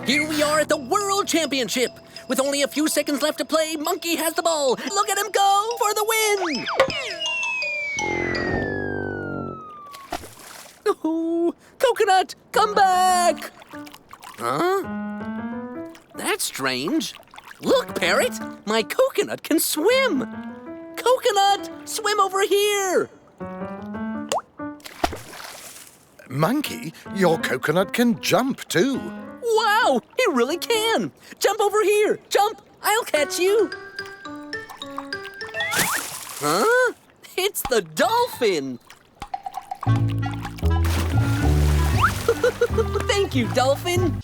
Here we are at the World Championship. With only a few seconds left to play, Monkey has the ball. Look at him go for the win! Oh, Coconut, come back! Huh? That's strange. Look, Parrot, my coconut can swim. Coconut, swim over here. Monkey, your coconut can jump too. Wow, he really can. Jump over here. Jump. I'll catch you. Huh? It's the dolphin. Thank you, Dolphin.